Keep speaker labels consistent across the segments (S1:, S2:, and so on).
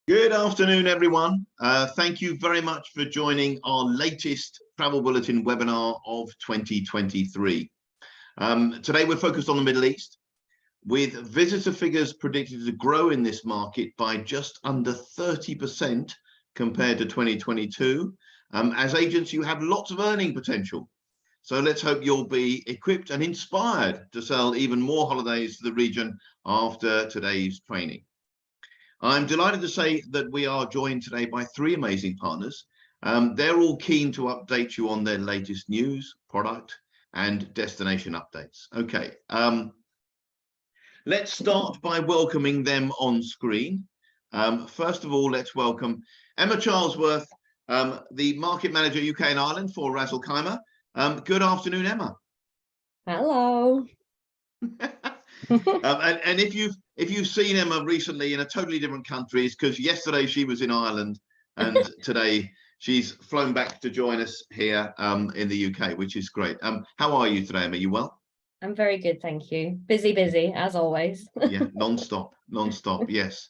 S1: Good afternoon, everyone. Thank you very much for joining our latest Travel Bulletin webinar of 2023. Today, we're focused on the Middle East, with visitor figures predicted to grow in this market by just under 30% compared to 2022. As agents, you have lots of earning potential. So let's hope you'll be equipped and inspired to sell even more holidays to the region after today's training. I'm delighted to say that we are joined today by three amazing partners. They're all keen to update you on their latest news, product, and destination updates. Okay, let's start by welcoming them on screen. First of all, let's welcome Emma Charlesworth, the Market Manager UK and Ireland for Ras Al Khaimah. Good afternoon, Emma.
S2: Hello.
S1: And if you've seen Emma recently in a totally different country, it's because yesterday she was in Ireland and today she's flown back to join us here in the UK, which is great. How are you today, Emma? You well?
S2: I'm very good, thank you. Busy, as always.
S1: Yeah, non-stop, yes.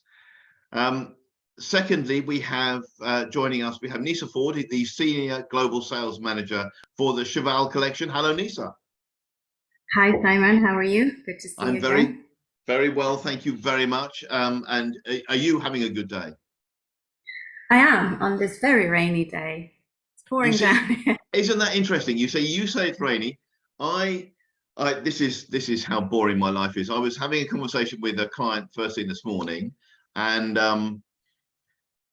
S1: Secondly, we have joining us, we have Nisa Ford, the Senior Global Sales Manager for the Cheval Collection. Hello, Nisa.
S3: Hi, Simon. How are you? Good to see you again.
S1: Very well. Thank you very much. And are you having a good day? I
S3: am on this very rainy day. It's pouring down.
S1: Isn't that interesting? You say it's rainy. This is how boring my life is. I was having a conversation with a client first thing this morning, and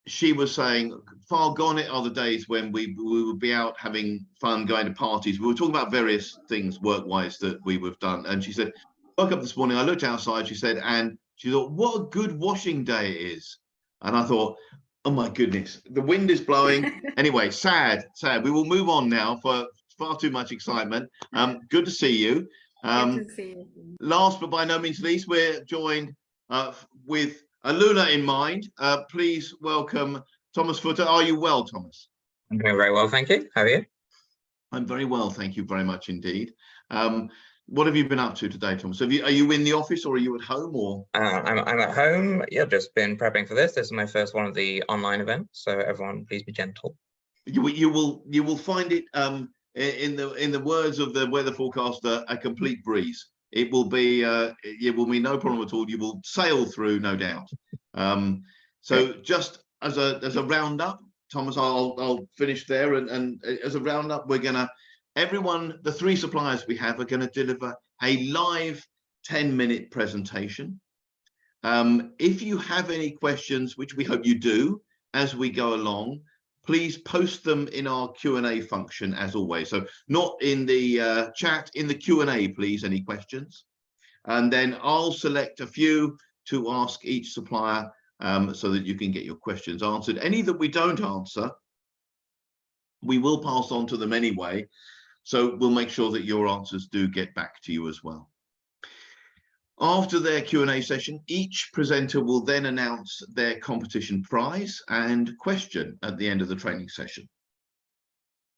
S1: she was saying, far gone are the days when we would be out having fun, going to parties. We were talking about various things work-wise that we would have done. And she said, woke up this morning, I looked outside, she said, and she thought, what a good washing day it is. And I thought, oh my goodness, the wind is blowing. Anyway, sad. We will move on now for far too much excitement. Good to see you.
S3: Good to see you.
S1: Last but by no means least, we're joined with AlUla in mind. Please welcome Thomas Footer. Are you well, Thomas?
S4: I'm doing very well, thank you. How are you?
S1: I'm very well, thank you very much indeed. What have you been up to today, Thomas? Are you in the office or are you at home? Or
S4: I'm at home. Yeah, just been prepping for this. This is my first one of the online events, so everyone, please be gentle.
S1: You will find it in the words of the weather forecaster, a complete breeze. It will be no problem at all. You will sail through, no doubt. So just as a roundup, Thomas, I'll finish there. And as a roundup, the three suppliers we have are going to deliver a live 10-minute presentation. If you have any questions, which we hope you do as we go along, please post them in our Q&A function as always. So not in the chat, in the Q&A, please, any questions. And then I'll select a few to ask each supplier so that you can get your questions answered. Any that we don't answer, we will pass on to them anyway. So we'll make sure that your answers do get back to you as well. After their Q&A session, each presenter will then announce their competition prize and question at the end of the training session.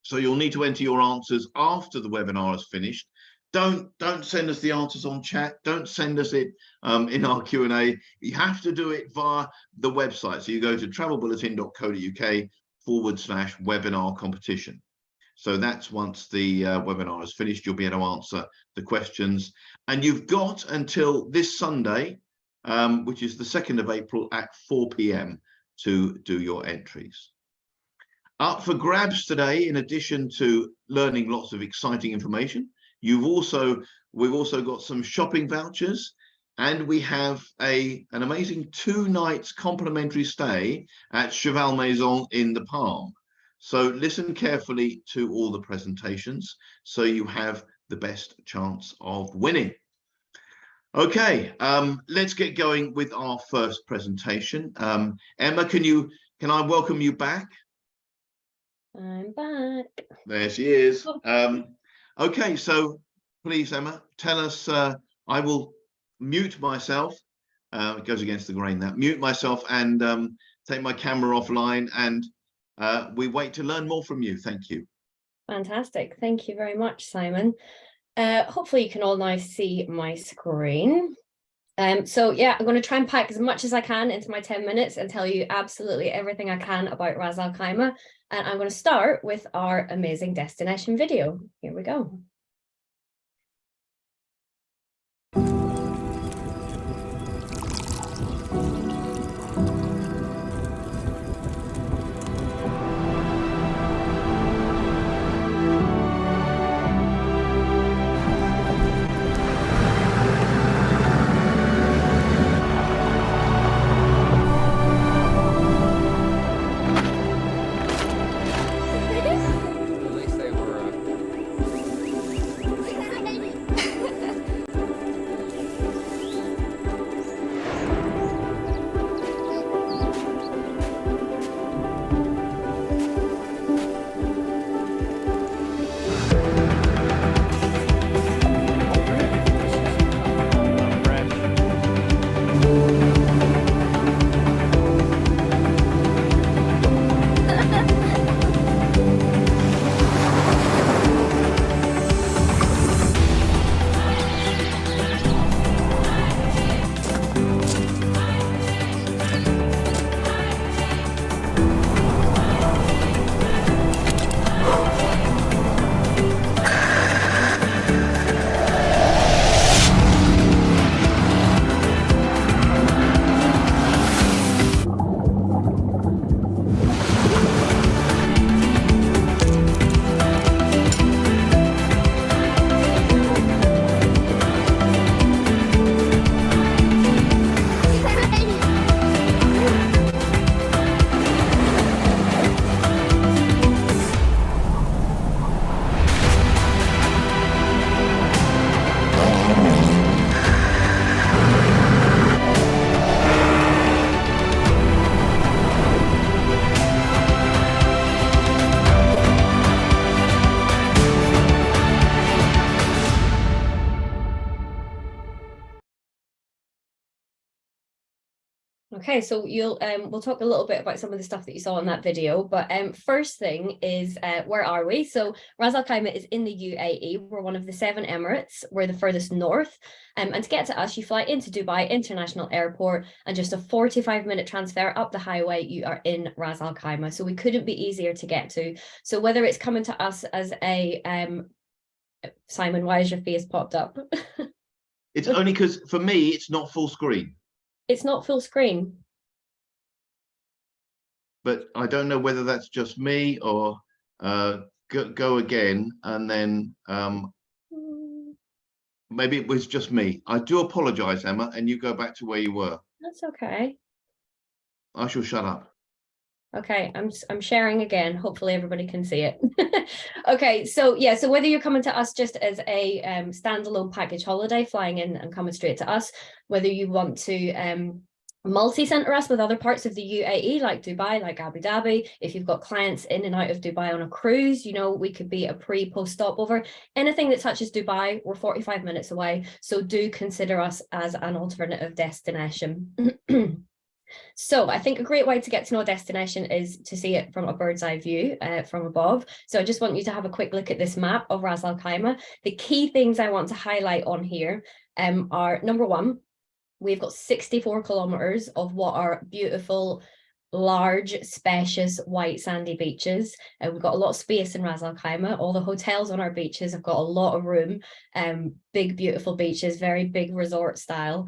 S1: So you'll need to enter your answers after the webinar is finished. Don't send us the answers on chat. Don't send us it in our Q&A. You have to do it via the website. So you go to travelbulletin.co.uk/webinar competition. So that's once the webinar is finished, you'll be able to answer the questions. And you've got until this Sunday, which is the 2nd of April at 4 p.m. to do your entries. Up for grabs today, in addition to learning lots of exciting information, we've also got some shopping vouchers, and we have an amazing 2 nights complimentary stay at Cheval Maison in the Palm. So listen carefully to all the presentations so you have the best chance of winning. Okay, let's get going with our first presentation. Emma, can I welcome you back?
S2: I'm back.
S1: There she is. Okay, so please, Emma, tell us, I will mute myself. It goes against the grain, that. Mute myself and take my camera offline, and we wait to learn more from you. Thank you.
S2: Fantastic. Thank you very much, Simon. Hopefully you can all now see my screen. So yeah, I'm going to try and pack as much as I can into my 10 minutes and tell you absolutely everything I can about Ras Al Khaimah. And I'm going to start with our amazing destination video. Here we go.
S4: At least they were. Okay, so we'll talk a little bit about some of the stuff that you saw in that video, but first thing is where are we? So Ras Al Khaimah is in the UAE. We're one of the 7 Emirates. We're the furthest north, and to get to us, you fly into Dubai International Airport, and just a 45-minute transfer up the highway, you are in Ras Al Khaimah. So we couldn't be easier to get to. So whether it's coming to us as a Simon, why has your face popped up?
S1: It's only because for me, it's not full screen.
S2: It's not full screen.
S1: But I don't know whether that's just me or go again, and then maybe it was just me. I do apologize, Emma, and you go back to where you were.
S2: That's okay.
S1: I shall shut up.
S2: Okay, I'm sharing again. Hopefully everybody can see it. Okay, so yeah, so whether you're coming to us just as a standalone package holiday, flying in and coming straight to us, whether you want to multi-center us with other parts of the UAE, like Dubai, like Abu Dhabi, if you've got clients in and out of Dubai on a cruise, you know, we could be a pre-post stopover. Anything that touches Dubai, we're 45 minutes away, so do consider us as an alternative destination. So I think a great way to get to know a destination is to see it from a bird's eye view from above. So I just want you to have a quick look at this map of Ras Al Khaimah. The key things I want to highlight on here are, number one, we've got 64 kilometers of what are beautiful, large, spacious, white sandy beaches. We've got a lot of space in Ras Al Khaimah. All the hotels on our beaches have got a lot of room, big, beautiful beaches, very big resort style.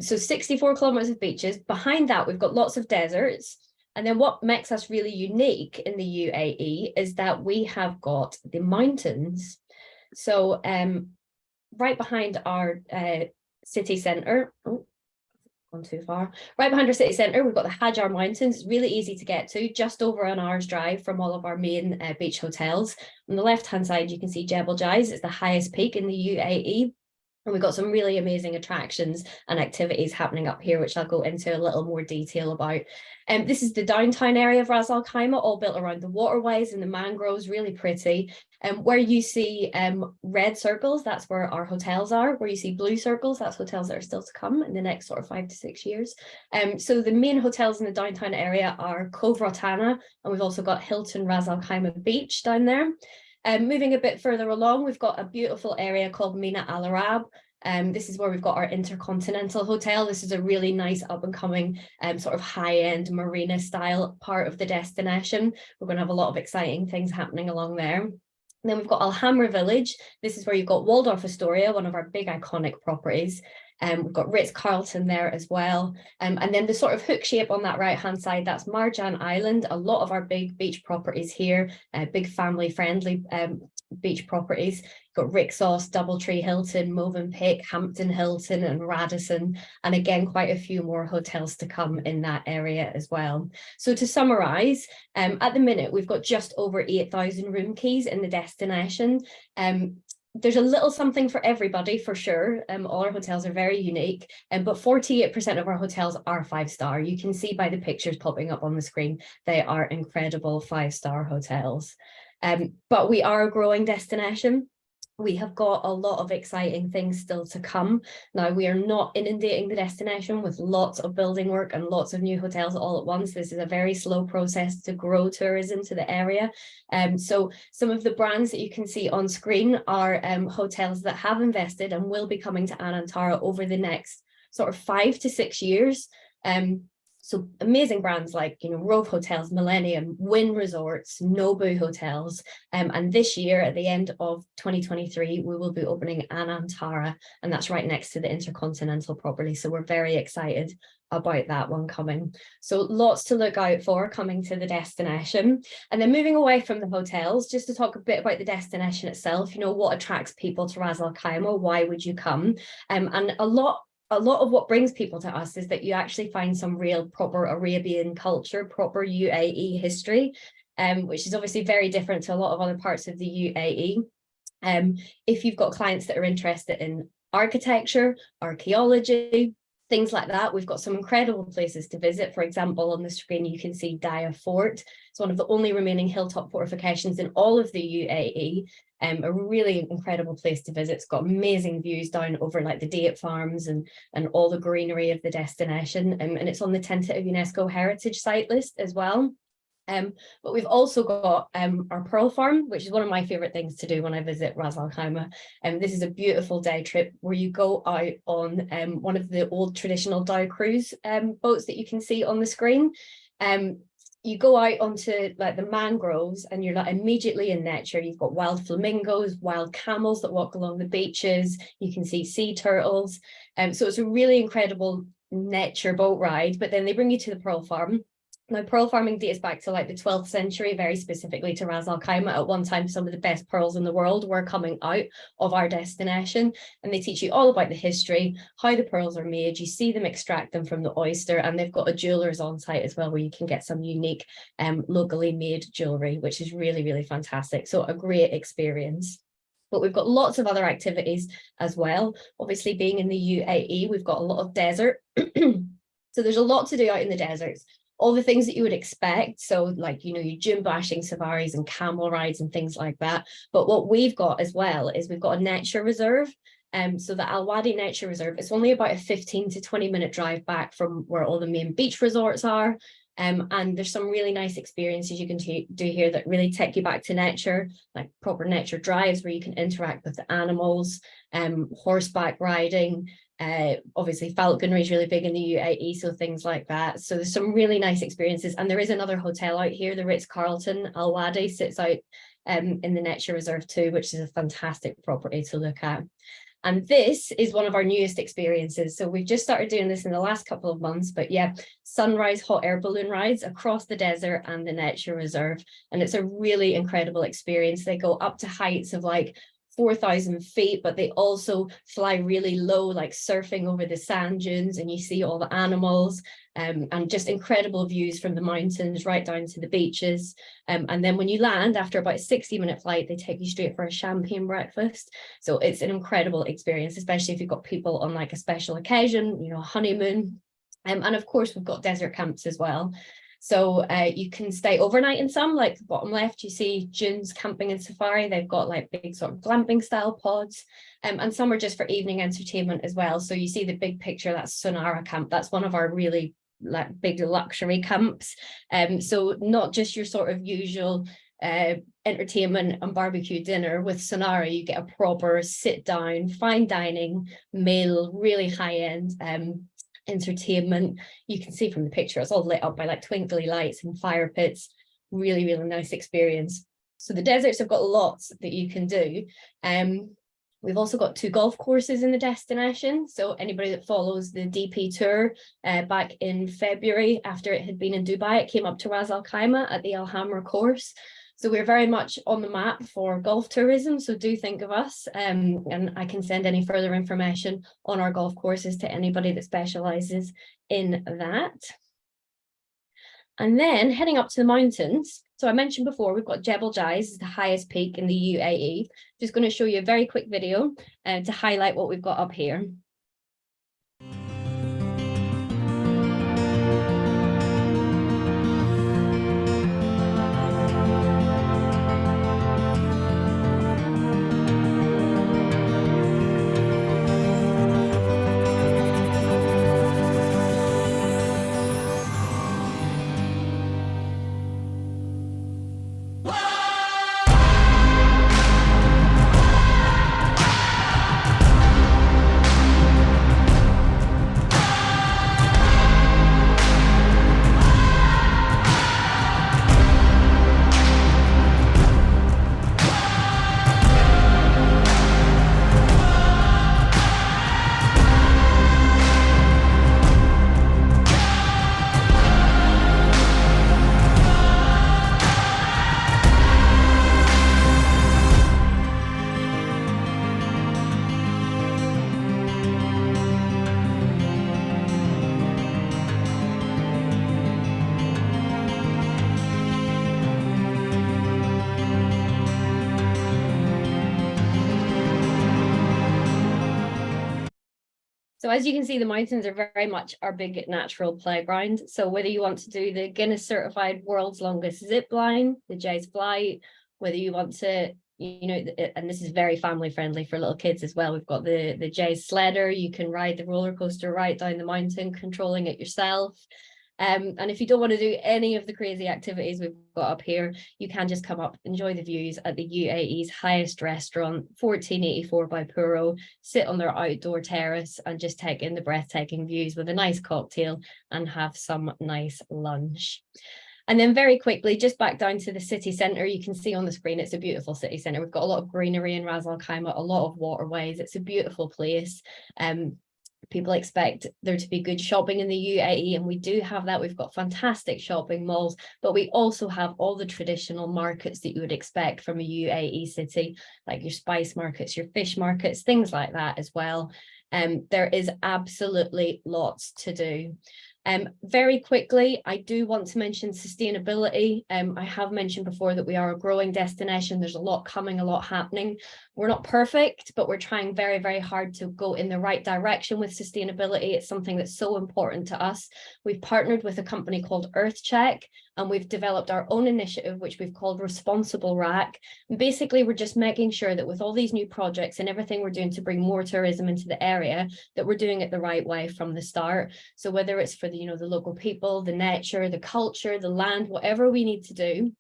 S2: So 64 kilometers of beaches. Behind that, we've got lots of deserts. And then what makes us really unique in the UAE is that we have got the mountains. So right behind our city centre, gone too far. Right behind our city centre, we've got the Hajar Mountains. It's really easy to get to, just over an hour's drive from all of our main beach hotels. On the left-hand side, you can see Jebel Jais. It's the highest peak in the UAE. And we've got some really amazing attractions and activities happening up here, which I'll go into a little more detail about. This is the downtown area of Ras Al Khaimah, all built around the waterways and the mangroves, really pretty. Where you see red circles, that's where our hotels are. Where you see blue circles, that's hotels that are still to come in the next sort of 5 to 6 years. So the main hotels in the downtown area are Cove Rotana, and we've also got Hilton Ras Al Khaimah Beach down there. Moving a bit further along, we've got a beautiful area called Mina Al Arab. This is where we've got our Intercontinental Hotel. This is a really nice up and coming sort of high-end marina style part of the destination. We're going to have a lot of exciting things happening along there. And then we've got Alhambra Village. This is where you've got Waldorf Astoria, one of our big iconic properties. We've got Ritz Carlton there as well. And then the sort of hook shape on that right-hand side, that's Marjan Island. A lot of our big beach properties here, big family-friendly beach properties. Got Rixos, Doubletree Hilton, Movenpick, Hampton Hilton and Radisson. And again, quite a few more hotels to come in that area as well. So to summarise, at the minute, we've got just over 8,000 room keys in the destination. There's a little something for everybody for sure. All our hotels are very unique, but 48% of our hotels are 5-star. You can see by the pictures popping up on the screen, they are incredible 5-star hotels. But we are a growing destination. We have got a lot of exciting things still to come. Now, we are not inundating the destination with lots of building work and lots of new hotels all at once. This is a very slow process to grow tourism to the area. So some of the brands that you can see on screen are hotels that have invested and will be coming to Anantara over the next sort of 5 to 6 years. So amazing brands like, Rove Hotels, Millennium, Wynn Resorts, Nobu Hotels. And this year, at the end of 2023, we will be opening Anantara, and that's right next to the Intercontinental property. So we're very excited about that one coming. So lots to look out for coming to the destination. And then moving away from the hotels, just to talk a bit about the destination itself, what attracts people to Ras Al Khaimah, why would you come? And a lot of what brings people to us is that you actually find some real proper Arabian culture, proper UAE history, which is obviously very different to a lot of other parts of the UAE. If you've got clients that are interested in architecture, archaeology, things like that, we've got some incredible places to visit. For example, on the screen, you can see Daya Fort. It's one of the only remaining hilltop fortifications in all of the UAE. A really incredible place to visit. It's got amazing views down over like the date farms and all the greenery of the destination. And it's on the tentative UNESCO Heritage Site list as well. But we've also got our Pearl Farm, which is one of my favorite things to do when I visit Ras Al Khaimah. This is a beautiful day trip where you go out on one of the old traditional dhow cruise boats that you can see on the screen. You go out onto like the mangroves and you're like immediately in nature. You've got wild flamingos, wild camels that walk along the beaches. You can see sea turtles. So it's a really incredible nature boat ride, but then they bring you to the Pearl Farm. Now, pearl farming dates back to like the 12th century, very specifically to Ras Al Khaimah. At one time, some of the best pearls in the world were coming out of our destination, and they teach you all about the history, how the pearls are made. You see them extract them from the oyster, and they've got a jeweler's on site as well, where you can get some unique locally made jewelry, which is really, really fantastic. So a great experience. But we've got lots of other activities as well. Obviously, being in the UAE, we've got a lot of desert. So there's a lot to do out in the deserts. All the things that you would expect. So like, your dune bashing safaris and camel rides and things like that. But what we've got as well is we've got a nature reserve. So the Al Wadi Nature Reserve, it's only about a 15 to 20 minute drive back from where all the main beach resorts are. And there's some really nice experiences you can do here that really take you back to nature, like proper nature drives where you can interact with the animals, horseback riding. Obviously falconry is really big in the UAE, so things like that. So there's some really nice experiences, and there is another hotel out here, the Ritz Carlton Al Wadi, sits out in the nature reserve too, which is a fantastic property to look at. And this is one of our newest experiences. So we've just started doing this in the last couple of months, but yeah, sunrise hot air balloon rides across the desert and the nature reserve, and it's a really incredible experience. They go up to heights of like 4,000 feet, but they also fly really low, like surfing over the sand dunes, and you see all the animals and just incredible views from the mountains right down to the beaches. And then when you land, after about a 60-minute flight, they take you straight for a champagne breakfast. So it's an incredible experience, especially if you've got people on like a special occasion, a honeymoon. And of course, we've got desert camps as well. So you can stay overnight in some, like the bottom left, you see Dunes Camping and Safari. They've got like big sort of glamping style pods, and some are just for evening entertainment as well. So you see the big picture, that's Sonara Camp. That's one of our really like big luxury camps. So not just your sort of usual entertainment and barbecue dinner with Sonara. You get a proper sit down, fine dining meal, really high end entertainment. You can see from the picture, it's all lit up by like twinkly lights and fire pits. Really, really nice experience. So the deserts have got lots that you can do. We've also got 2 golf courses in the destination. So anybody that follows the DP tour back in February, after it had been in Dubai, it came up to Ras Al Khaimah at the Al Hamra course. So we're very much on the map for golf tourism. So do think of us, and I can send any further information on our golf courses to anybody that specializes in that. And then heading up to the mountains. So I mentioned before, we've got Jebel Jais, the highest peak in the UAE. Just going to show you a very quick video to highlight what we've got up here. So as you can see, the mountains are very much our big natural playground. So whether you want to do the Guinness certified world's longest zip line, the Jay's Flight, whether you want to, you know, and this is very family friendly for little kids as well. We've got the Jay's Sledder. You can ride the roller coaster right down the mountain, controlling it yourself. And if you don't want to do any of the crazy activities we've got up here, you can just come up, enjoy the views at the UAE's highest restaurant, 1484 by Puro, sit on their outdoor terrace and just take in the breathtaking views with a nice cocktail and have some nice lunch. And then very quickly, just back down to the city centre, you can see on the screen, it's a beautiful city centre. We've got a lot of greenery in Ras Al Khaimah, a lot of waterways. It's a beautiful place. People expect there to be good shopping in the UAE, and we do have that. We've got fantastic shopping malls, but we also have all the traditional markets that you would expect from a UAE city, like your spice markets, your fish markets, things like that as well. There is absolutely lots to do. Very quickly, I do want to mention sustainability. I have mentioned before that we are a growing destination. There's a lot coming, a lot happening. We're not perfect, but we're trying very, very hard to go in the right direction with sustainability. It's something that's so important to us. We've partnered with a company called EarthCheck, and we've developed our own initiative, which we've called Responsible Rack. And basically, we're just making sure that with all these new projects and everything we're doing to bring more tourism into the area, that we're doing it the right way from the start. So whether it's for the, you know, the local people, the nature, the culture, the land, whatever we need to do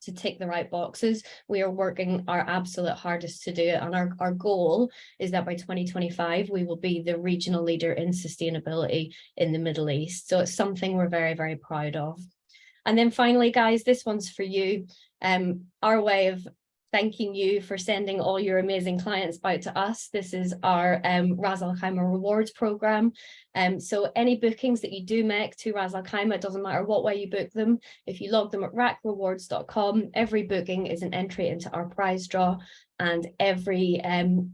S2: to tick the right boxes, we are working our absolute hardest to do it. And our goal is that by 2025, we will be the regional leader in sustainability in the Middle East. So it's something we're very, very proud of. And then finally, guys, this one's for you. Our way of thanking you for sending all your amazing clients out to us. This is our Ras Al Khaimah rewards program. So any bookings that you do make to Ras Al Khaimah, it doesn't matter what way you book them. If you log them at rackrewards.com, every booking is an entry into our prize draw. And every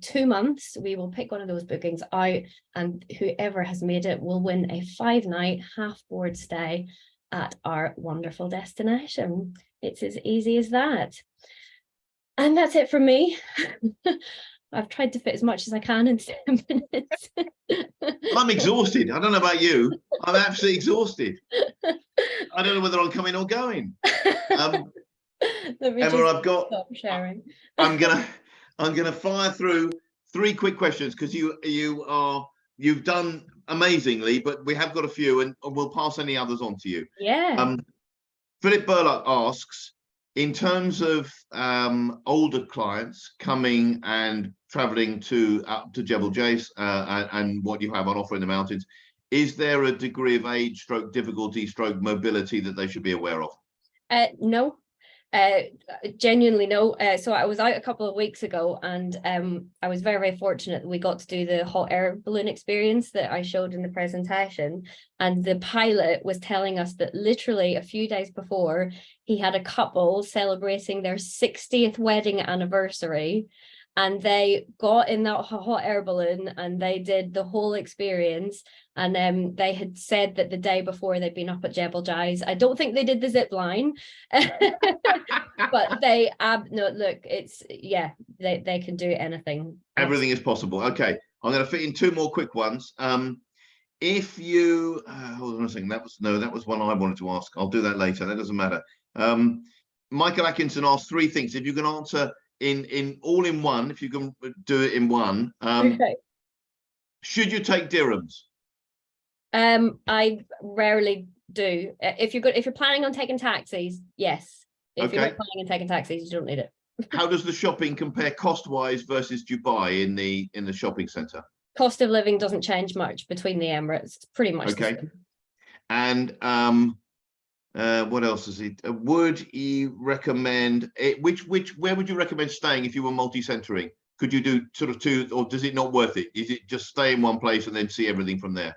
S2: 2 months, we will pick one of those bookings out, and whoever has made it will win a 5-night half-board stay at our wonderful destination. It's as easy as that. And that's it from me. I've tried to fit as much as I can in 10 minutes.
S1: I'm exhausted. I don't know about you. I'm absolutely exhausted. I don't know whether I'm coming or going. Emma, I've got.
S2: Stop sharing.
S1: I'm gonna fire through 3 quick questions because you've done amazingly, but we have got a few, and we'll pass any others on to you.
S2: Yeah.
S1: Philip Burlock asks, in terms of older clients coming and traveling up to Cheval Collection and what you have on offer in the mountains, is there a degree of age, stroke difficulty, stroke mobility that they should be aware of?
S2: No. Genuinely no. So I was out a couple of weeks ago, and I was very, very fortunate that we got to do the hot air balloon experience that I showed in the presentation. And the pilot was telling us that literally a few days before, he had a couple celebrating their 60th wedding anniversary, and they got in that hot air balloon and they did the whole experience. And they had said that the day before they'd been up at Cheval Collection. I don't think they did the zip line, but they no, look, it's they can do anything.
S1: Everything is possible. Okay, I'm going to fit in two more quick ones. If you hold on a second, that was one I wanted to ask. I'll do that later. That doesn't matter. Michael Atkinson asked three things. If you can answer in all in one, if you can do it in one.
S2: Okay.
S1: Should you take dirhams?
S2: I rarely do. If you're planning on taking taxis, yes. If you're not planning on taking taxis, you don't need it.
S1: How does the shopping compare cost-wise versus Dubai in the shopping centre?
S2: Cost of living doesn't change much between the Emirates. It's pretty much the same.
S1: And what else is it? Would you recommend it? Where would you recommend staying if you were multi-centering? Could you do sort of two, or does it not worth it? Is it just stay in one place and then see everything from there?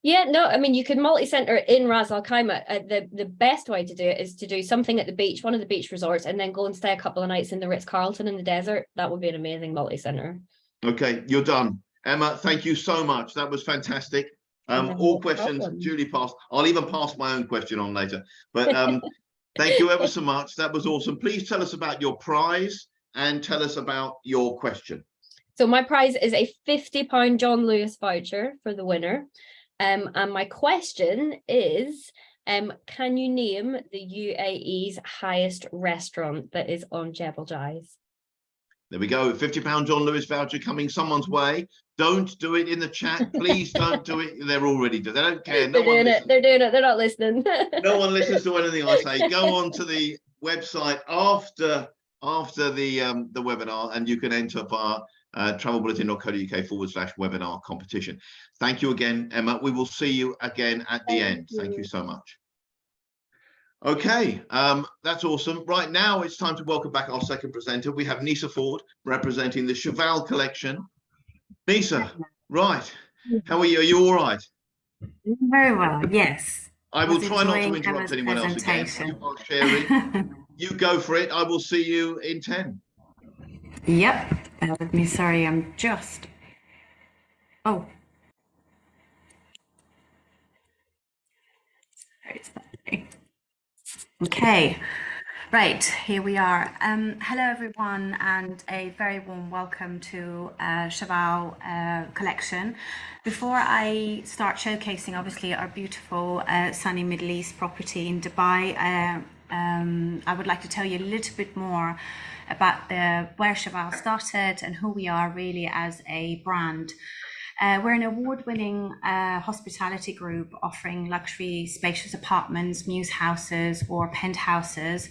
S2: Yeah, no, I mean, you could multi-center in Ras Al Khaimah. The best way to do it is to do something at the beach, one of the beach resorts, and then go and stay a couple of nights in the Ritz-Carlton in the desert. That would be an amazing multi-center. Okay,
S1: you're done. Emma, thank you so much. That was fantastic. All questions duly passed. I'll even pass my own question on later. But thank you ever so much. That was awesome. Please tell us about your prize and tell us about your question.
S2: So my prize is a £50 John Lewis voucher for the winner. And my question is, can you name the UAE's highest restaurant that is on Cheval Collection?
S1: There we go. £50 John Lewis voucher coming someone's way. Don't do it in the chat. Please don't do it. They're already doing it. They don't care.
S2: They're doing it. They're not listening.
S1: No one listens to anything I say. Go on to the website after the webinar, and you can enter via travelbulletin.co.uk/webinar competition. Thank you again, Emma. We will see you again at the end. Thank you so much. Okay, that's awesome. Right now, it's time to welcome back our second presenter. We have Nisa Ford representing the Cheval Collection. Nisa, right. How are you? Are you all right?
S3: Very well, yes.
S1: I will try not to interrupt anyone else again. You are sharing. You go for it. I will see you in 10.
S3: Yep. Bear with me. Sorry, I'm just. Oh. Okay. Right, here we are. Hello, everyone, and a very warm welcome to Cheval Collection. Before I start showcasing, obviously, our beautiful sunny Middle East property in Dubai, I would like to tell you a little bit more about where Cheval started and who we are really as a brand. We're an award-winning hospitality group offering luxury spacious apartments, muse houses or penthouses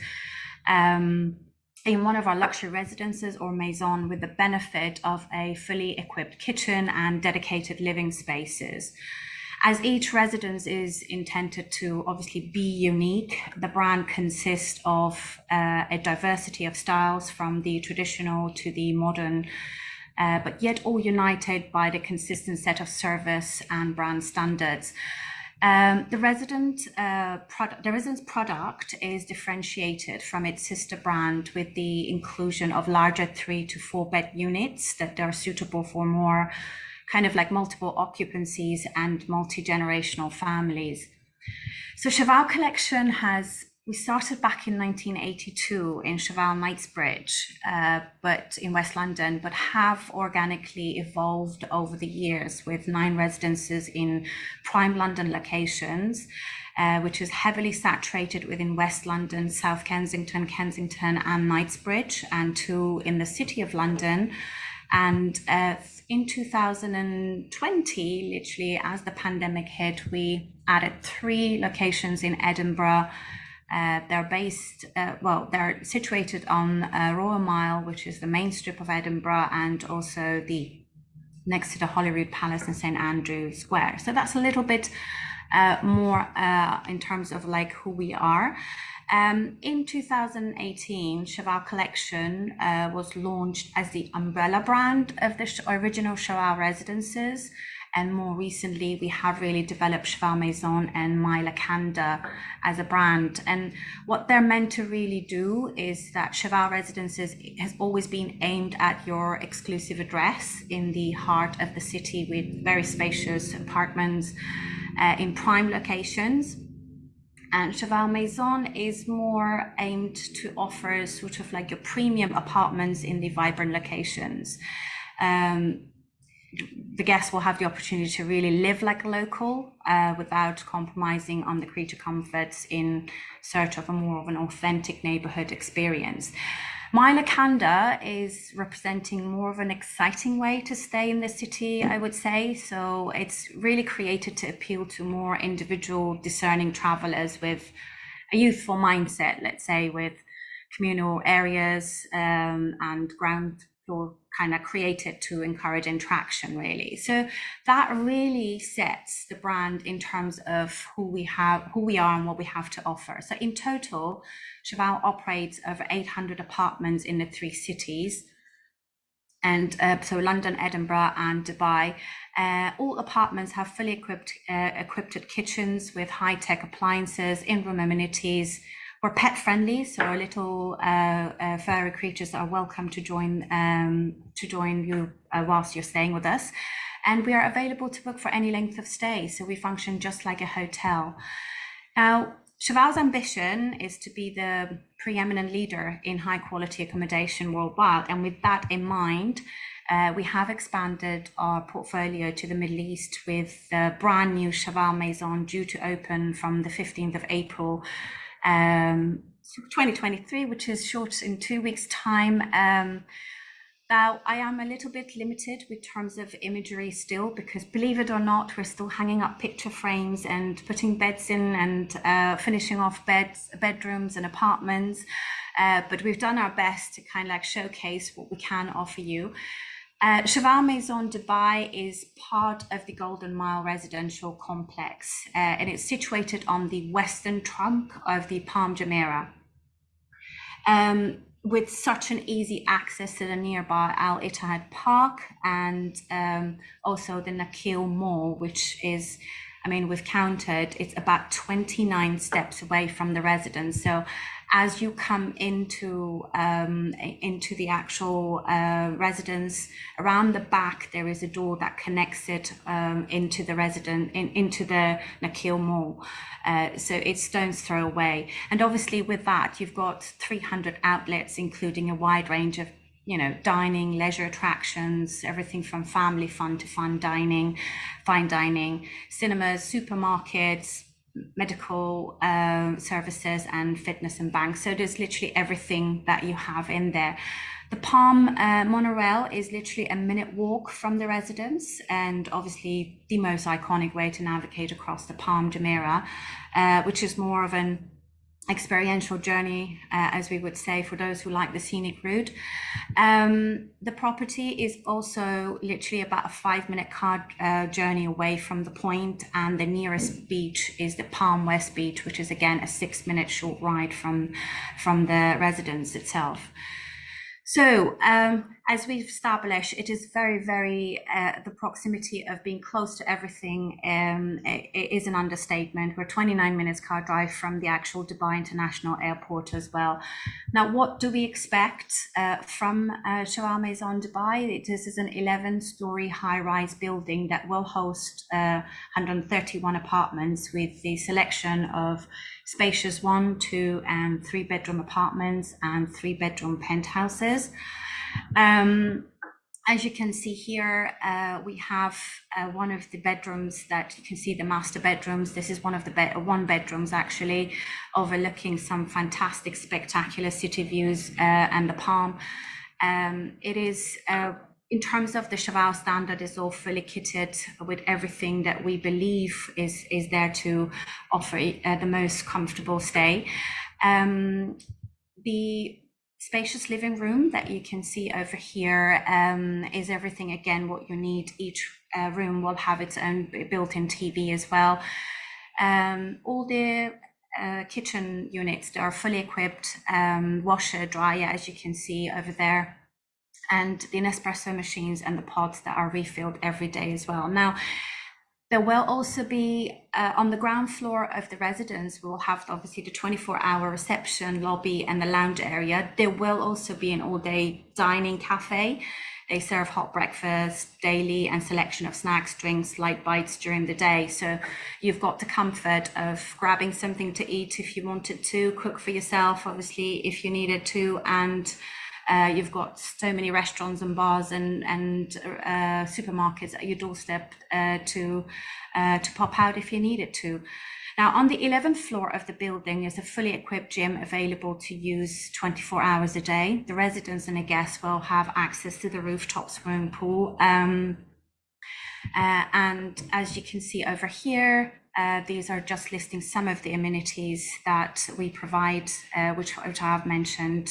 S3: in one of our luxury residences or maison, with the benefit of a fully equipped kitchen and dedicated living spaces. As each residence is intended to obviously be unique, the brand consists of a diversity of styles from the traditional to the modern, but yet all united by the consistent set of service and brand standards. The residence product is differentiated from its sister brand with the inclusion of larger 3 to 4 bed units that are suitable for more kind of like multiple occupancies and multi-generational families. So Cheval Collection we started back in 1982 in Cheval Knightsbridge, but in West London, but have organically evolved over the years with 9 residences in prime London locations, which is heavily saturated within West London, South Kensington, and Knightsbridge, and 2 in the City of London. And in 2020, literally as the pandemic hit, we added 3 locations in Edinburgh, They're based, they're situated on Royal Mile, which is the main strip of Edinburgh, and also next to the Holyrood Palace and St Andrews Square. So that's a little bit more in terms of like who we are. In 2018, Cheval Collection was launched as the umbrella brand of the original Cheval residences. And more recently, we have really developed Cheval Maison and My Lacanda as a brand. And what they're meant to really do is that Cheval Residences has always been aimed at your exclusive address in the heart of the city, with very spacious apartments in prime locations. And Cheval Maison is more aimed to offer sort of like your premium apartments in the vibrant locations. The guests will have the opportunity to really live like a local without compromising on the creature comforts, in search of more of an authentic neighborhood experience. My Lacanda is representing more of an exciting way to stay in the city, I would say. So it's really created to appeal to more individual discerning travelers with a youthful mindset, let's say, with communal areas and ground floor kind of created to encourage interaction, really. So that really sets the brand in terms of who we are and what we have to offer. So in total, Cheval operates over 800 apartments in the 3 cities, and so London, Edinburgh and Dubai. All apartments have fully equipped kitchens with high-tech appliances, in-room amenities. We're pet friendly, so our little furry creatures are welcome to join you whilst you're staying with us. And we are available to book for any length of stay, so we function just like a hotel. Now, Cheval's ambition is to be the preeminent leader in high quality accommodation worldwide, and with that in mind, we have expanded our portfolio to the Middle East with the brand new Cheval Maison due to open from the 15th of April 2023, which is short in 2 weeks' time. Now, I am a little bit limited with terms of imagery still, because believe it or not, we're still hanging up picture frames and putting beds in and finishing off bedrooms and apartments. But we've done our best to kind of like showcase what we can offer you. Cheval Maison Dubai is part of the Golden Mile residential complex, and it's situated on the western trunk of the Palm Jumeirah, with such an easy access to the nearby Al Ittihad Park and also the Nakheel Mall, which is, I mean, we've counted, it's about 29 steps away from the residence. So as you come into the actual residence, around the back there is a door that connects it into the into the Nakheel Mall. So it's stone's throw away. And obviously with that, you've got 300 outlets, including a wide range of, you know, dining, leisure attractions, everything from family fun to fine dining, cinemas, supermarkets, medical services and fitness and banks. So there's literally everything that you have in there. The Palm monorail is literally a minute walk from the residence, and obviously the most iconic way to navigate across the Palm Jumeirah, which is more of an experiential journey, as we would say, for those who like the scenic route. The property is also literally about a 5-minute car journey away from the point, and the nearest beach is the Palm West Beach, which is again a 6-minute short ride from the residence itself. So as we've established, it is very, very, the proximity of being close to everything is an understatement. We're 29 minutes car drive from the actual Dubai International Airport as well. Now, what do we expect from Cheval Maison Dubai? This is an 11-story high-rise building that will host 131 apartments with the selection of spacious 1, 2 and 3 bedroom apartments and 3 bedroom penthouses. As you can see here, we have one of the bedrooms that you can see, the master bedrooms. This is one of the one bedrooms actually, overlooking some fantastic, spectacular city views and the Palm. It is, in terms of the Cheval standard, is all fully kitted with everything that we believe is there to offer the most comfortable stay. The spacious living room that you can see over here is everything, again, what you need. Each room will have its own built-in TV as well. All the kitchen units, they are fully equipped, washer, dryer, as you can see over there, and the Nespresso machines and the pods that are refilled every day as well. Now, there will also be on the ground floor of the residence, we will have obviously the 24-hour reception lobby and the lounge area. There will also be an all-day dining cafe. They serve hot breakfast daily and selection of snacks, drinks, light bites during the day. So you've got the comfort of grabbing something to eat if you wanted to, cook for yourself, obviously, if you needed to, and you've got so many restaurants and bars and supermarkets at your doorstep to pop out if you needed to. Now, on the 11th floor of the building is a fully equipped gym available to use 24 hours a day. The residents and the guests will have access to the rooftop swimming pool. And as you can see over here, these are just listing some of the amenities that we provide, which I have mentioned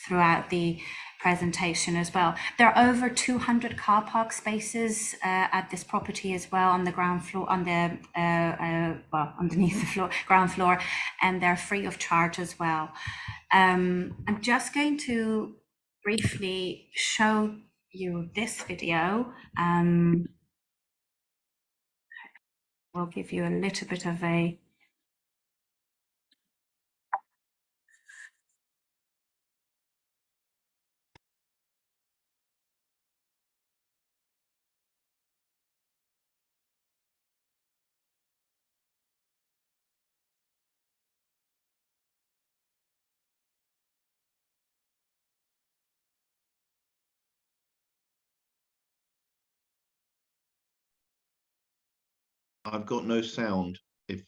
S3: throughout the presentation as well. There are over 200 car park spaces at this property as well on the ground floor, on the well, underneath the floor, ground floor, and they're free of charge as well. I'm just going to briefly show you this video. We'll give you a little bit of a
S1: I've got no sound if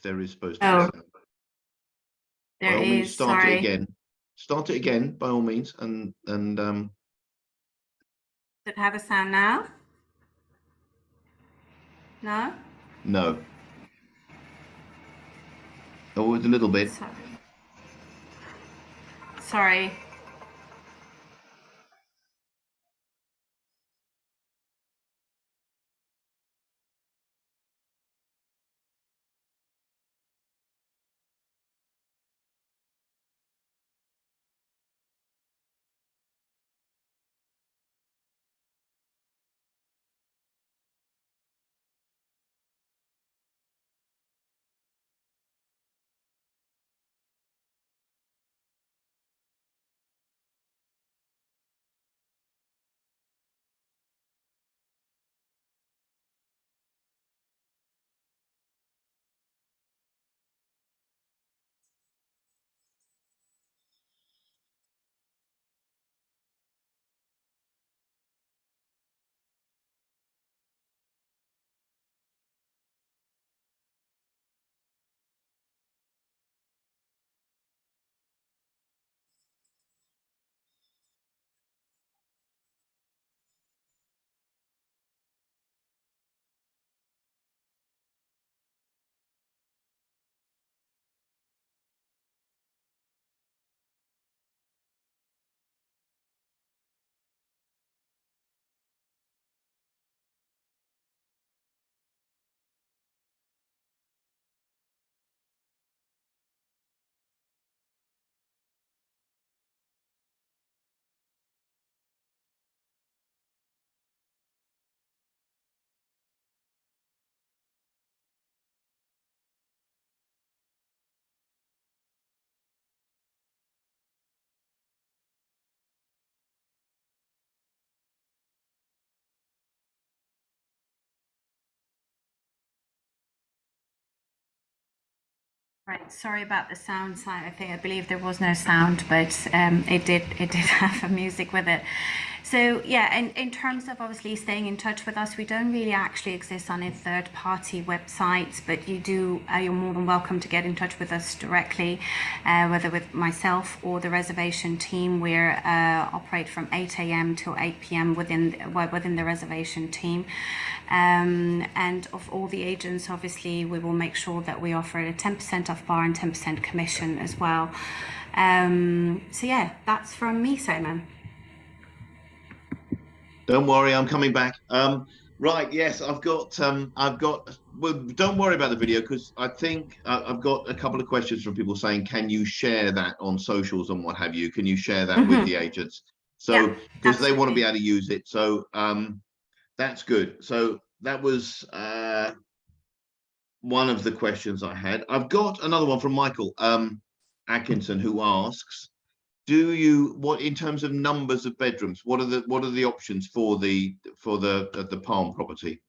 S1: there is supposed to be sound.
S3: There
S1: by all means,
S3: is,
S1: start
S3: sorry.
S1: it again. Start it again by all means, and
S3: Does it have a sound now? No?
S1: no. Oh, it's a little bit.
S3: Sorry. Right, sorry about the sound side. I believe there was no sound, but it did have a music with it. So yeah, in terms of obviously staying in touch with us, we don't really actually exist on a third-party website, but you're more than welcome to get in touch with us directly, whether with myself or the reservation team. We operate from 8 a.m. till 8 p.m. within the reservation team. And of all the agents, obviously, we will make sure that we offer a 10% off bar and 10% commission as well. So yeah, that's from me, Simon.
S1: Don't worry, I'm coming back. Right, yes, I've got, well, don't worry about the video, because I think I've got a couple of questions from people saying, can you share that on socials and what have you? Can you share that with the agents? So, because they want to be able to use it. So that's good. So that was one of the questions I had. I've got another one from Michael Atkinson, who asks, what in terms of numbers of bedrooms, what are the options for the Palm property?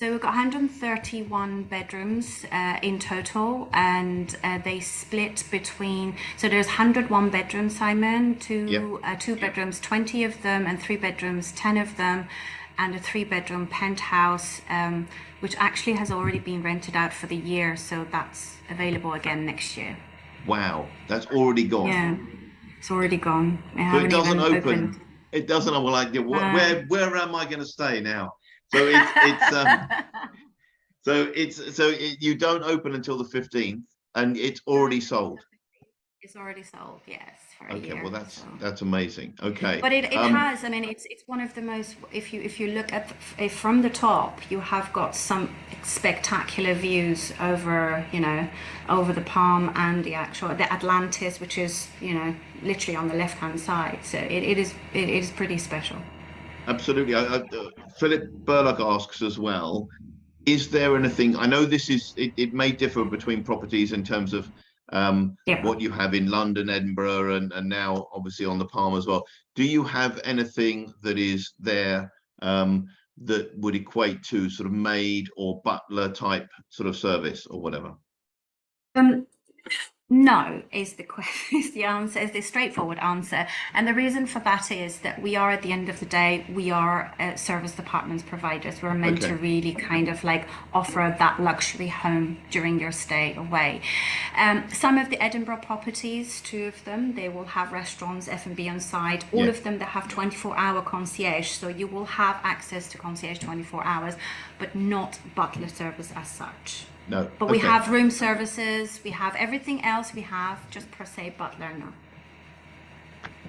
S3: So we've got 131 bedrooms in total, and they split between, so there's 101 bedrooms, Simon, two bedrooms, 20 of them, and 3 bedrooms, 10 of them, and a 3-bedroom penthouse, which actually has already been rented out for the year, so that's available again next year.
S1: Wow, that's already gone.
S3: Yeah, it's already gone.
S1: So it doesn't open. It doesn't. Well, like, where am I going to stay now? So you don't open until the 15th, and it's already sold.
S3: It's already sold, yes, for a
S1: Okay,
S3: year.
S1: well that's amazing. Okay,
S3: but it has. I mean, it's one of the most. If you look at from the top, you have got some spectacular views over over the Palm and the Atlantis, which is literally on the left hand side. So it is pretty special.
S1: Absolutely. Philip Burlock asks as well, is there anything, I know this is, it may differ between properties in terms of what you have in London, Edinburgh, and now obviously on the Palm as well. Do you have anything that is there that would equate to sort of maid or butler type sort of service or whatever?
S3: No is the answer, is the straightforward answer, and the reason for that is that we are, at the end of the day, we are service departments providers. We're meant to really kind of like offer that luxury home during your stay away. Some of the Edinburgh properties, 2 of them, they will have restaurants, F&B on site. All of them that have 24-hour concierge, so you will have access to concierge 24 hours, but not butler service as such.
S1: No.
S3: But we have room services, we have everything else, we have just per se butler now.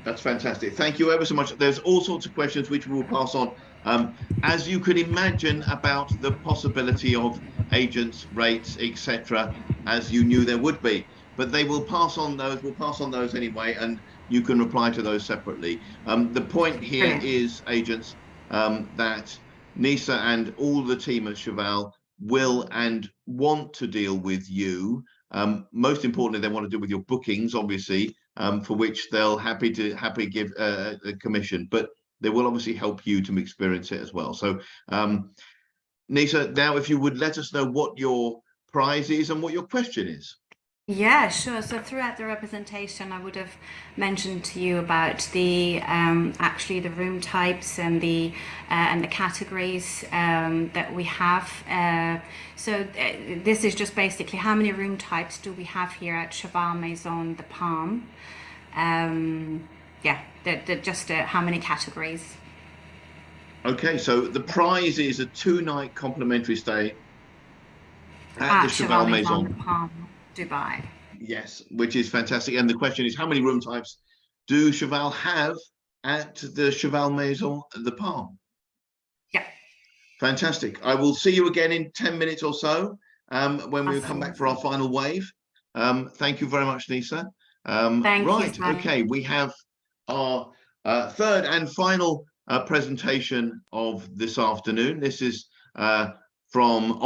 S1: That's fantastic. Thank you ever so much. There's all sorts of questions which we will pass on. As you could imagine, about the possibility of agents, rates, etc., as you knew there would be. But they will pass on those, we'll pass on those anyway, and you can reply to those separately. The point here is, agents, that Nisa and all the team at Cheval will and want to deal with you. Most importantly, they want to deal with your bookings, obviously, for which they'll happy give a commission, but they will obviously help you to experience it as well. So Nisa, now if you would let us know what your prize is and what your question is.
S3: Yeah, sure. So throughout the representation, I would have mentioned to you about the actually the room types and the categories that we have. So this is just basically how many room types do we have here at Cheval Maison the Palm. Yeah, just how many categories.
S1: Okay, so the prize is a 2-night complimentary stay at the Cheval Maison
S3: the Palm, Dubai.
S1: Yes, which is fantastic. And the question is, how many room types do Cheval have at the Cheval Maison the Palm?
S3: Yeah.
S1: Fantastic. I will see you again in 10 minutes or so when we come back for our final wave. Thank you very much, Nisa.
S3: Thank you,
S1: right, okay, we have our third and final presentation of this afternoon. This is on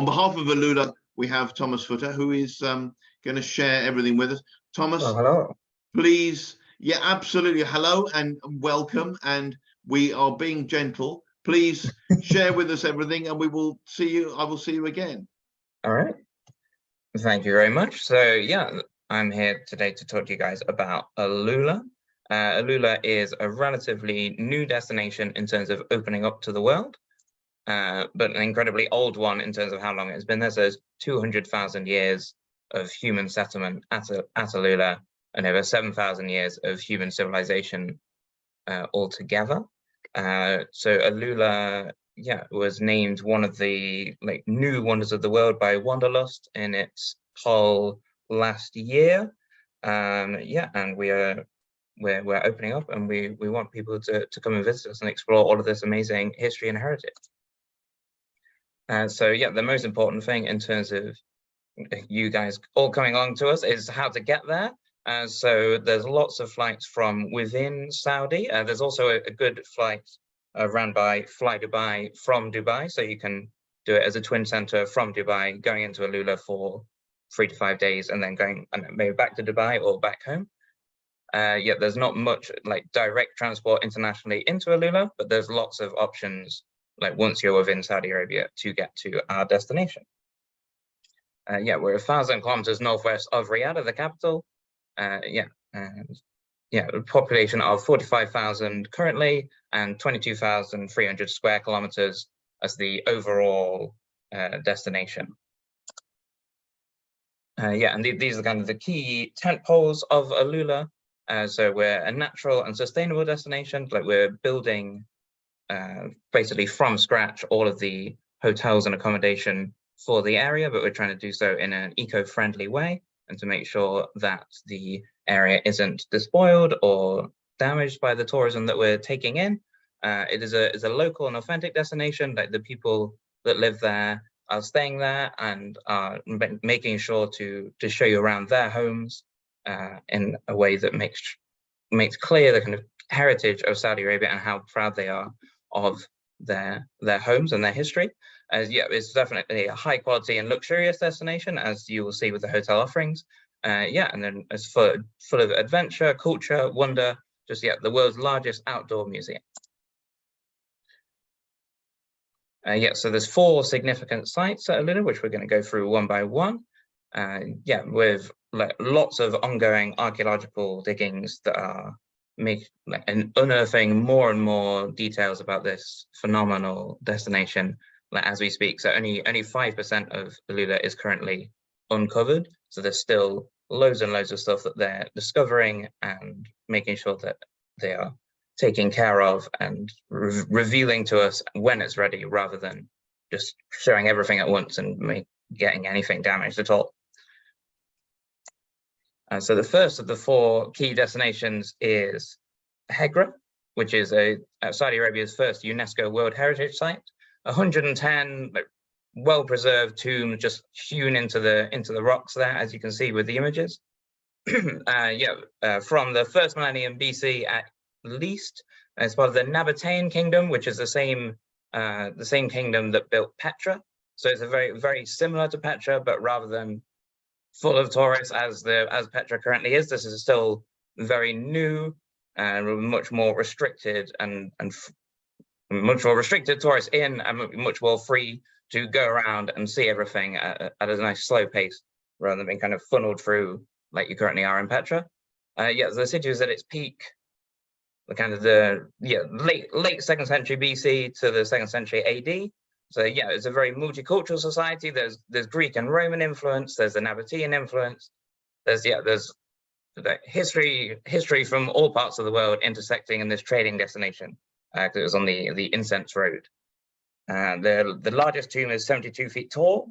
S1: behalf of AlUla, we have Thomas Footer, who is going to share everything with us. Thomas,
S5: hello.
S1: Please. Yeah, absolutely. Hello and welcome. And we are being gentle. Please share with us everything, and we will see you. I will see you again.
S5: All right. Thank you very much. So yeah, I'm here today to talk to you guys about AlUla. AlUla is a relatively new destination in terms of opening up to the world, but an incredibly old one in terms of how long it's been there. So there's 200,000 years of human settlement at AlUla, and over 7,000 years of human civilization altogether. So AlUla, was named one of the new wonders of the world by Wanderlust in its poll last year. And we're opening up, and we want people to come and visit us and explore all of this amazing history and heritage. So the most important thing in terms of you guys all coming along to us is how to get there. So there's lots of flights from within Saudi. There's also a good flight run by Fly Dubai from Dubai. So you can do it as a twin center from Dubai, going into AlUla for 3 to 5 days, and then going maybe back to Dubai or back home. There's not much direct transport internationally into AlUla, but there's lots of options once you're within Saudi Arabia to get to our destination. We're 1,000 kilometers northwest of Riyadh, the capital. A population of 45,000 currently, and 22,300 square kilometers as the overall destination. And these are kind of the key tent poles of AlUla. So we're a natural and sustainable destination. We're building basically from scratch all of the hotels and accommodation for the area, but we're trying to do so in an eco-friendly way, and to make sure that the area isn't despoiled or damaged by the tourism that we're taking in. It is a local and authentic destination. The people that live there are staying there and are making sure to show you around their homes in a way that makes clear the kind of heritage of Saudi Arabia and how proud they are of their homes and their history. It's definitely a high quality and luxurious destination, as you will see with the hotel offerings. And then it's full of adventure, culture, wonder, just the world's largest outdoor museum. So there's 4 significant sites at AlUla, which we're going to go through one by one. With lots of ongoing archaeological diggings that are unearthing more and more details about this phenomenal destination as we speak. So only 5% of AlUla is currently uncovered. So there's still loads and loads of stuff that they're discovering and making sure that they are taking care of and revealing to us when it's ready, rather than just showing everything at once and getting anything damaged at all. So the first of the 4 key destinations is Hegra, which is Saudi Arabia's first UNESCO World Heritage Site. 110 well-preserved tombs just hewn into the rocks there, as you can see with the images. From the 1st millennium BC at least. It's part of the Nabatean kingdom, which is the same kingdom that built Petra. So it's a very, very similar to Petra, but rather than full of tourists as Petra currently is, this is still very new and much more restricted and much more restricted tourists in, and much more free to go around and see everything at a nice slow pace, rather than being kind of funneled through like you currently are in Petra. The city was at its peak, the late 2nd century BC to the 2nd century AD. So it's a very multicultural society. There's Greek and Roman influence. There's the Nabatean influence. There's the history from all parts of the world intersecting in this trading destination, because it was on the Incense Road. The largest tomb is 72 feet tall.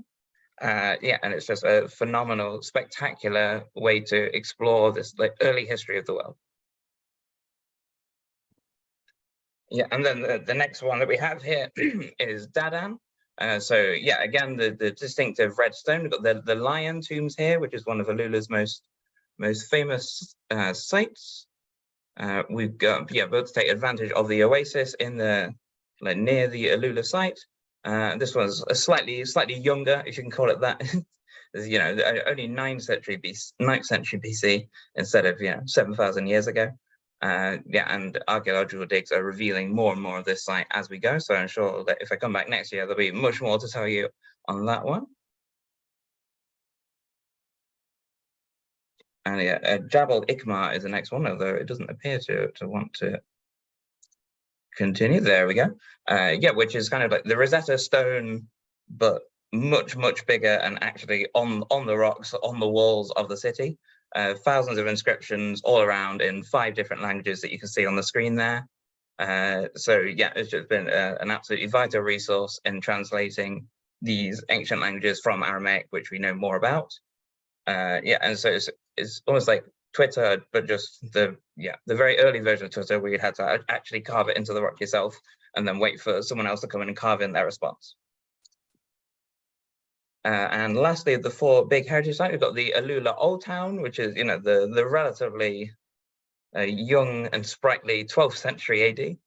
S5: And it's just a phenomenal, spectacular way to explore this early history of the world. And then the next one that we have here is Dadan. Again, the distinctive red stone. We've got the lion tombs here, which is one of AlUla's most famous sites. We've got both to take advantage of the oasis in the near the AlUla site. This one's a slightly younger, if you can call it that. Only 9th century BC instead of 7,000 years ago. And archaeological digs are revealing more and more of this site as we go. So I'm sure that if I come back next year, there'll be much more to tell you on that one. And yeah, Jebel Ikmar is the next one, although it doesn't appear to want to continue. There we go. Yeah, which is kind of like the Rosetta Stone, but much bigger and actually on the rocks, on the walls of the city. Thousands of inscriptions all around in 5 different languages that you can see on the screen there. So yeah, it's just been an absolutely vital resource in translating these ancient languages from Aramaic, which we know more about. Yeah, and so it's almost like Twitter, but just the very early version of Twitter, where you had to actually carve it into the rock yourself and then wait for someone else to come in and carve in their response. And lastly, the 4 big heritage sites, we've got the AlUla Old Town, which is the relatively young and sprightly 12th century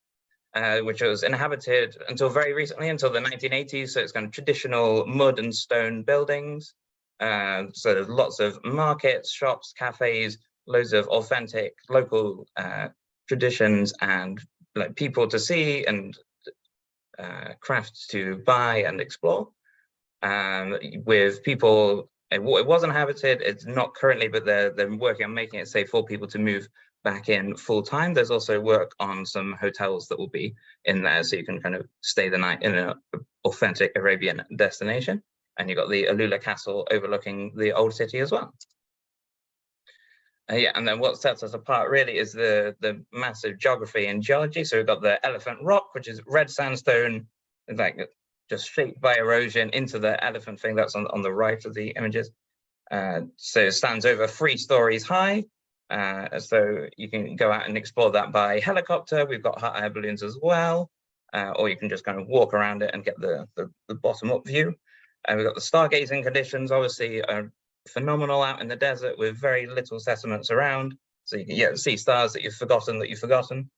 S5: AD, which was inhabited until very recently, until the 1980s. So it's kind of traditional mud and stone buildings. So there's lots of markets, shops, cafes, loads of authentic local traditions, and like people to see and crafts to buy and explore. With people, it was inhabited. It's not currently, but they're working on making it safe for people to move back in full time. There's also work on some hotels that will be in there, so you can kind of stay the night in an authentic Arabian destination. And you've got the AlUla Castle overlooking the old city as well. Yeah, and then what sets us apart really is the massive geography and geology. So we've got the Elephant Rock, which is red sandstone, like just shaped by erosion into the elephant thing that's on the right of the images. So it stands over 3 stories high. So you can go out and explore that by helicopter. We've got hot air balloons as well, or you can just kind of walk around it and get the bottom up view. And we've got the stargazing conditions, obviously phenomenal out in the desert with very little settlements around. So you can see stars that you've forgotten.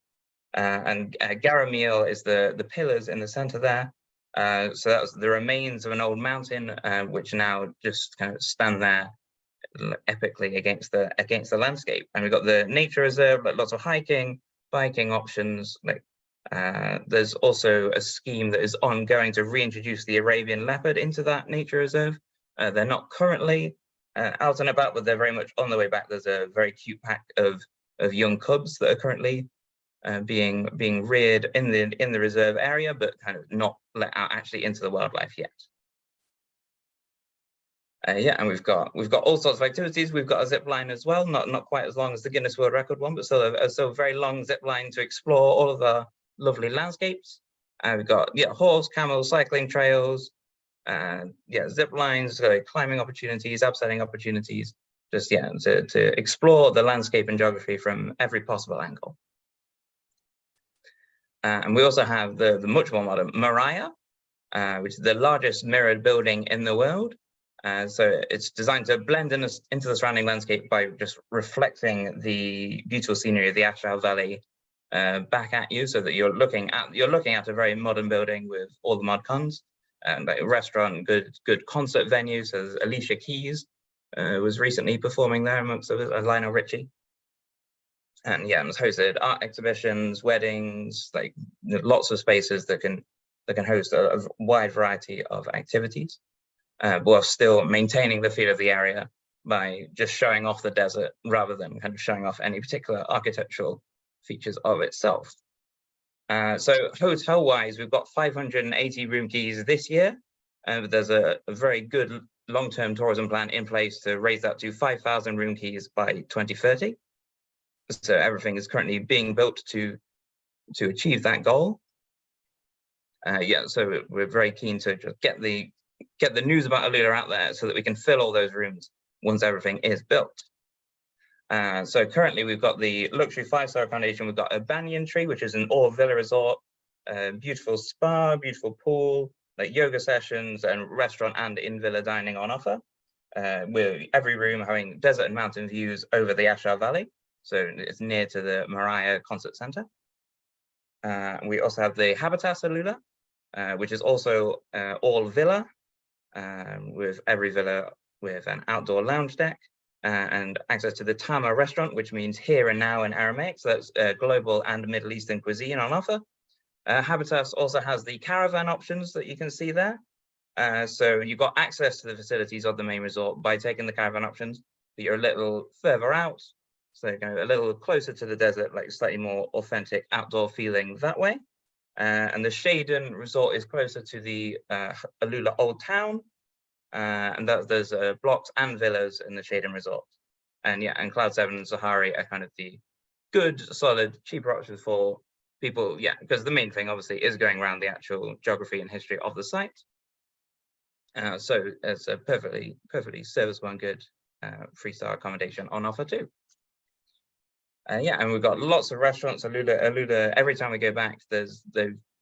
S5: And Garamil is the pillars in the center there. So that was the remains of an old mountain, which now just kind of stand there epically against the landscape. And we've got the nature reserve, like lots of hiking, biking options. Like there's also a scheme that is ongoing to reintroduce the Arabian leopard into that nature reserve. They're not currently out and about, but they're very much on the way back. There's a very cute pack of young cubs that are currently being reared in the reserve area, but kind of not let out actually into the wildlife yet. Yeah, and we've got all sorts of activities. We've got a zip line as well, not quite as long as the Guinness World Record one, but still a very long zip line to explore all of the lovely landscapes. We've got horse, camel, cycling trails, zip lines, climbing opportunities, abseiling opportunities. Just to explore the landscape and geography from every possible angle. And we also have the much more modern Moriah, which is the largest mirrored building in the world. So it's designed to blend into the surrounding landscape by just reflecting the beautiful scenery of the Ashal Valley back at you, so that you're looking at a very modern building with all the mod cons, and like a restaurant, good concert venues. So there's Alicia Keys was recently performing there amongst others, Lionel Richie. And it's hosted art exhibitions, weddings, like lots of spaces that can host a wide variety of activities, while still maintaining the feel of the area by just showing off the desert rather than kind of showing off any particular architectural features of itself. So hotel-wise, we've got 580 room keys this year. There's a very good long-term tourism plan in place to raise that to 5,000 room keys by 2030. So everything is currently being built to achieve that goal. So we're very keen to just get the news about AlUla out there so that we can fill all those rooms once everything is built. So currently we've got the luxury 5-star accommodation. We've got a banyan tree, which is an all-villa resort, beautiful spa, beautiful pool, like yoga sessions and restaurant and in-villa dining on offer. With every room having desert and mountain views over the Ashal Valley. So it's near to the Moriah Concert Center. We also have the Habitas AlUla, which is also all villa, with every villa with an outdoor lounge deck and access to the Tama restaurant, which means here and now in Aramaic. So that's global and Middle Eastern cuisine on offer. Habitas also has the caravan options that you can see there. So you've got access to the facilities of the main resort by taking the caravan options. but you're a little further out. So a little closer to the desert, like slightly more authentic outdoor feeling that way. And the Shaden resort is closer to the AlUla Old Town. And there's blocks and villas in the Shaden resort. And yeah, and Cloud 7 and Sahari are kind of the good, solid, cheaper options for people. Yeah, because the main thing obviously is going around the actual geography and history of the site. So it's a perfectly serviceable and good 3-star accommodation on offer too. Yeah, and we've got lots of restaurants. AlUla. Every time we go back, there's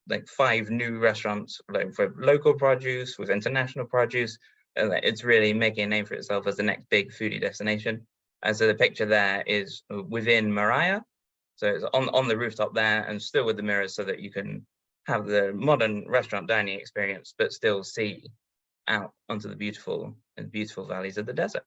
S5: like 5 new restaurants, like for local produce, with international produce. It's really making a name for itself as the next big foodie destination. So the picture there is within Mariah, so it's on the rooftop there, and still with the mirrors, so that you can have the modern restaurant dining experience, but still see out onto the beautiful valleys of the desert.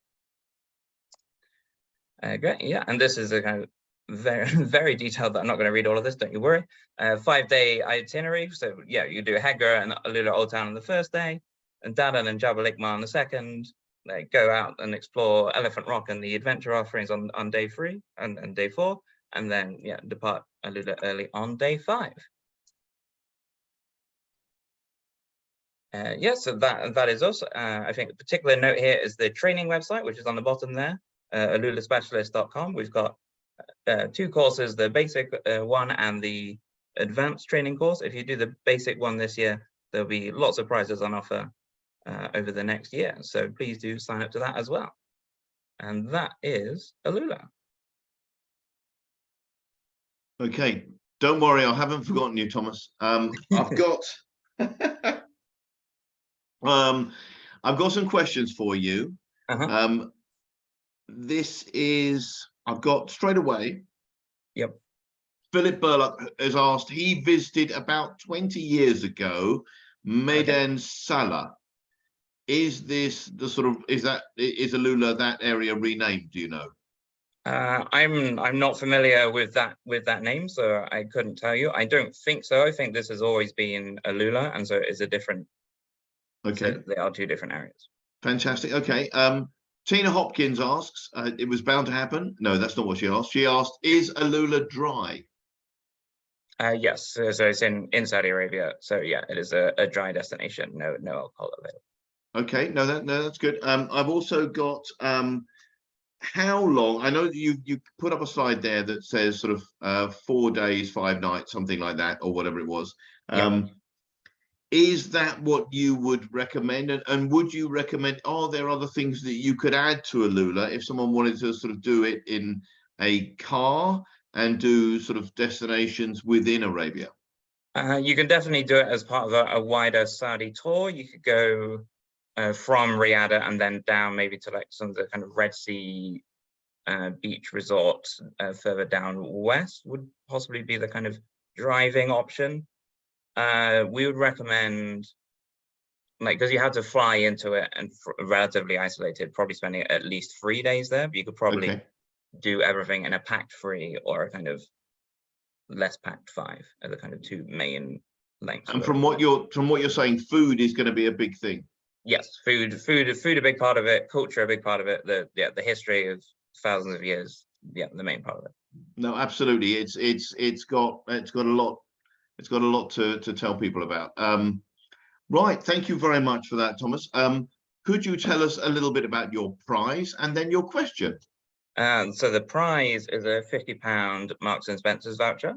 S5: Great, yeah, and this is a kind of very detailed, but I'm not going to read all of this, don't you worry. 5-day itinerary. So yeah, you do Hegra and AlUla Old Town on the first day, and Dadan and Jabal Ikma on the second. Go out and explore Elephant Rock and the adventure offerings on day 3 and day 4, and then yeah, depart AlUla early on day 5. Yeah, so that is us. I think a particular note here is the training website, which is on the bottom there, alulaspecialist.com. We've got 2 courses, the basic one and the advanced training course. If you do the basic one this year, there'll be lots of prizes on offer over the next year. So please do sign up to that as well. And that is AlUla.
S1: Okay, don't worry, I haven't forgotten you, Thomas. I've got I've got some questions for you. This is, I've got straight away.
S5: Yep.
S1: Philip Burlock has asked, he visited about 20 years ago, Medan Salah. Is this the sort of, is AlUla that area renamed, do you know?
S5: I'm not familiar with that name, so I couldn't tell you. I don't think so. I think this has always been AlUla, and so it is a different.
S1: Okay.
S5: So they are 2 different areas.
S1: Fantastic. Okay. Tina Hopkins asks, it was bound to happen. No, that's not what she asked. She asked, is AlUla dry?
S5: Yes, so it's in Saudi Arabia. So yeah, it is a dry destination. No alcohol available. Okay,
S1: no, that's good. I've also got how long? I know that you put up a slide there that says sort of 4 days, 5 nights, something like that, or whatever it was. Is that what you would recommend? And would you recommend, are there other things that you could add to AlUla if someone wanted to sort of do it in a car and do sort of destinations within Arabia?
S5: You can definitely do it as part of a wider Saudi tour. You could go from Riyadh and then down maybe to like some of the kind of Red Sea beach resorts further down west would possibly be the kind of driving option. We would recommend, like, because you have to fly into it and relatively isolated, probably spending at least 3 days there, but you could probably do everything in a packed 3 or a kind of less packed 5 are the kind of 2 main lengths.
S1: And from what you're saying, food is going to be a big thing.
S5: Yes, food a big part of it, culture a big part of it, the history of thousands of years, the main part of it.
S1: No, absolutely. It's got a lot. It's got a lot to tell people about. Right, thank you very much for that, Thomas. Could you tell us a little bit about your prize and then your question?
S5: So the prize is a £50 Marks and Spencer's voucher.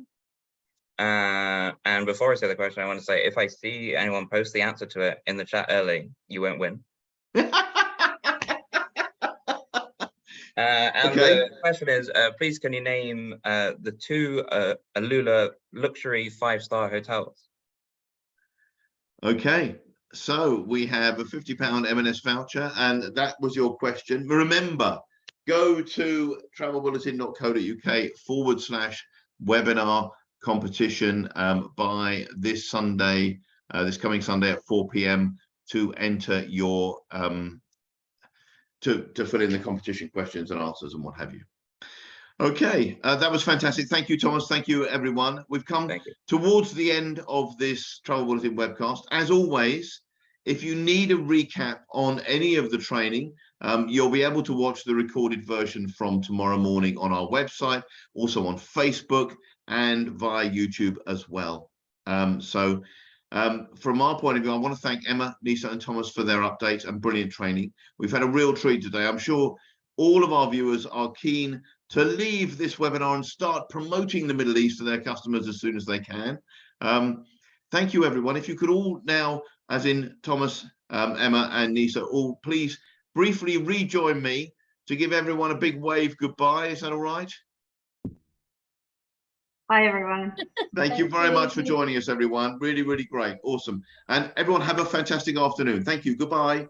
S5: And before I say the question, I want to say, if I see anyone post the answer to it in the chat early, you won't win. And the question is, please can you name the 2 AlUla luxury 5-star hotels? Okay,
S1: so we have a £50 M&S voucher, and that was your question. Remember, go to travelbulletin.co.uk/webinar competition by this Sunday, this coming Sunday at 4 p.m. to enter your to fill in the competition questions and answers and what have you. Okay, that was fantastic. Thank you, Thomas. Thank you, everyone. We've come towards the end of this Travel Bulletin webcast. As always, if you need a recap on any of the training, you'll be able to watch the recorded version from tomorrow morning on our website, also on Facebook and via YouTube as well. From our point of view, I want to thank Emma, Nisa and Thomas for their updates and brilliant training. We've had a real treat today. I'm sure all of our viewers are keen to leave this webinar and start promoting the Middle East to their customers as soon as they can. Thank you, everyone. If you could all now, as in Thomas, Emma and Nisa, all please briefly rejoin me to give everyone a big wave goodbye. Is that all right?
S3: Bye, everyone.
S1: Thank you very much for joining us, everyone. Really, really great. Awesome. And everyone have a fantastic afternoon. Thank you. Goodbye.